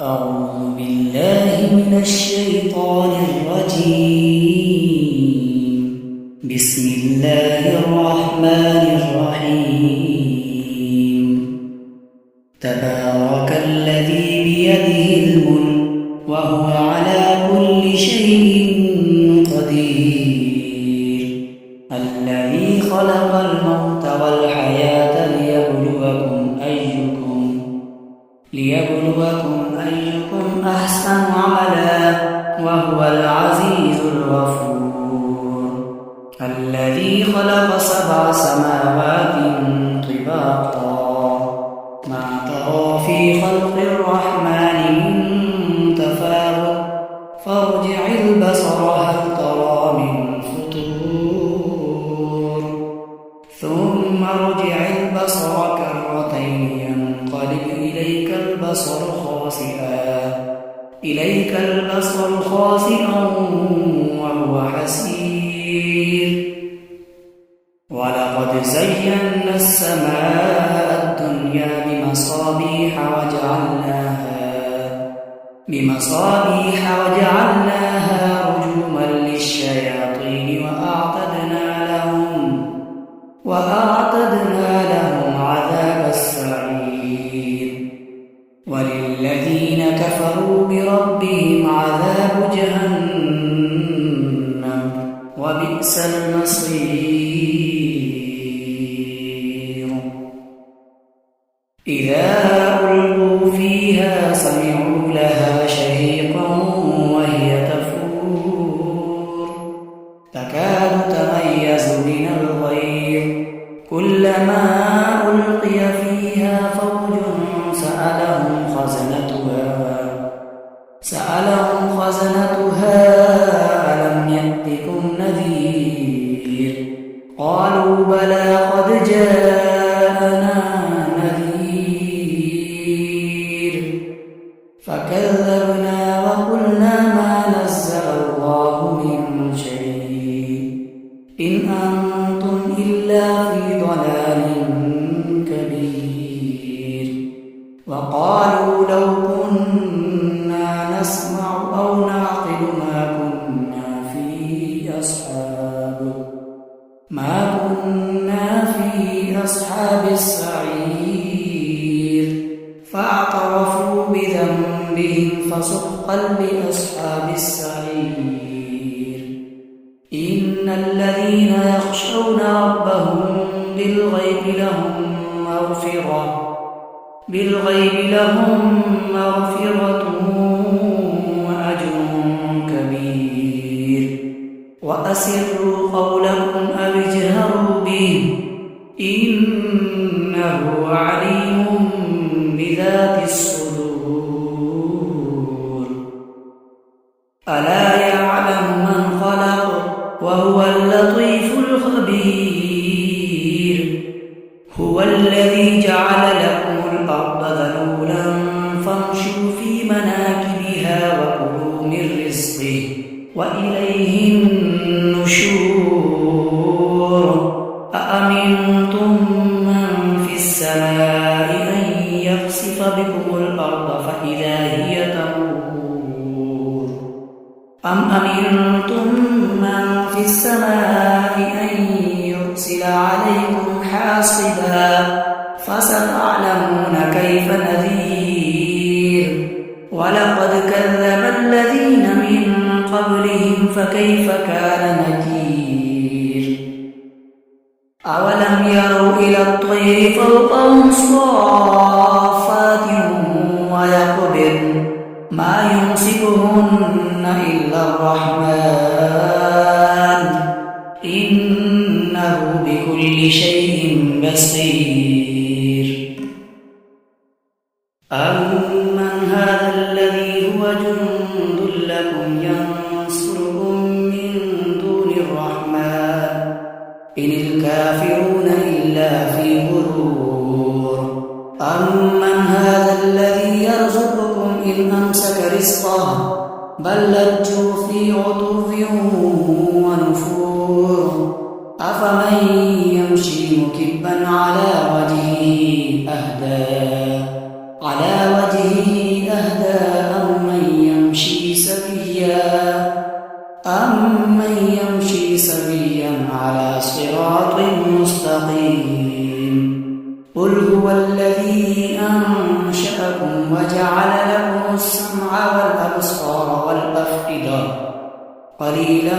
أعوذ بالله من الشيطان الرجيم. بسم الله الرحمن الرحيم. تبارك الذي بيده الملك وهو على كل شيء قدير. الذي خلق الموت والحياة ليبلوكم أيكم أحسن عملا وهو العزيز الغفور. الذي خلق 7 سماوات طباقا ما ترى في خلق الرحمن من تفاوت فارجع البصر هل ترى من فطور ثم ارجع البصر كرتين ينقلب إليك البصر خاسئا وهو حسير. ولقد زينا السماء الدنيا بمصابيح وجعلناها رجوما للشياطين وأعتدنا لهم عذاب السعير. وللذين كفروا بربهم عذاب جهنم وبئس المصير. إذا ألقوا فيها سمعوا لها شهيقا وهي تفور تكاد تميز من الغيظ كلما ألقي فيها فوج سألهم خزنتها ألم يأتكم نذير قالوا بلى قد جاءنا نذير فكذبنا وقلنا ما نزل الله من شيء إن أنتم إلا في ضلال كبير. وقالوا لو كنا نسمع أو نعقل ما كنا في أصحاب السعير. فاعترفوا بذنبهم فسحقا لأصحاب السعير. إن الذين يخشون ربهم بالغيب لهم مغفرة وأجر كبير. وأسروا قولكم أو اجهروا به إنه عليم بذات الصدور. ألا يعلم من خلق وهو اللطيف الخبير. هو الذي جعل لكم الأرض ذلولا فامشوا في مناكبها وكلوا من رزقه وإليه النشور. أأمنتم من في السماء أن يخسف بكم الأرض فإذا هي تمور أم أمنتم من في السماء أن يرسل عليكم حاصبا فستعلمون كيف نذير. ولقد كذب الذين من قبلهم فكيف كان نكير. أولم يروا إلى الطير فوقهم صافات ويقبضن ما يمسكهن إلا الرحمن إنه بكل شيء بصير. أمن هذا الذي هو جند لكم ينصركم من دون الرحمن إن الكافرون إلا في غرور. أمن هذا الذي يرزقكم إن أمسك رزقه بل لجوا في عتو ونفور. أفمن يمشي مكبا على وجهه أهدى أهدى أمن يمشي سويا على صراط مستقيم قل هو الذي أنشأكم وجعل لكم السمع والأبصار والأفئدة قليلا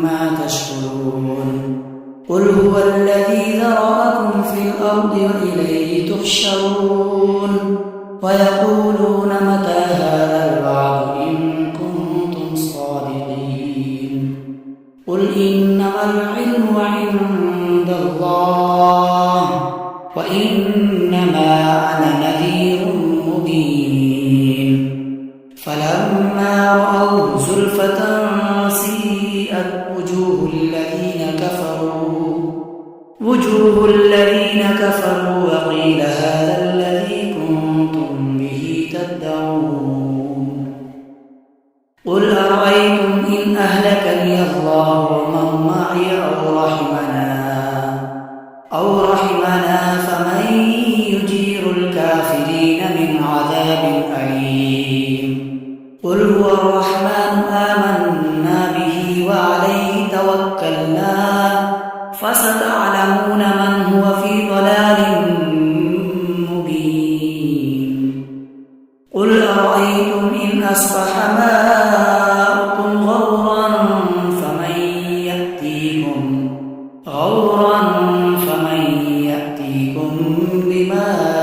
ما تشكرون قل هو الذي ذرأكم في الأرض وإليه تحشرون ويقولون متى هذا الوعد إن كنتم صادقين قل إنما العلم عند الله وإنما أنا نذير مبين فلما رأوه زلفة سيئت وجوه الذين كفروا وقيل هذا الذي كنتم به تدعون قل أرأيتم إن أهلكني الله ومن معي أو رحمنا فمن يجير الكافرين من عذاب أليم قل هو الرحمن آمنا به وعليه توكلنا فستعلمون من هو في ضلال مبين قل أرأيتم إن أصبح ماؤكم غورا فمن يأتيكم بماء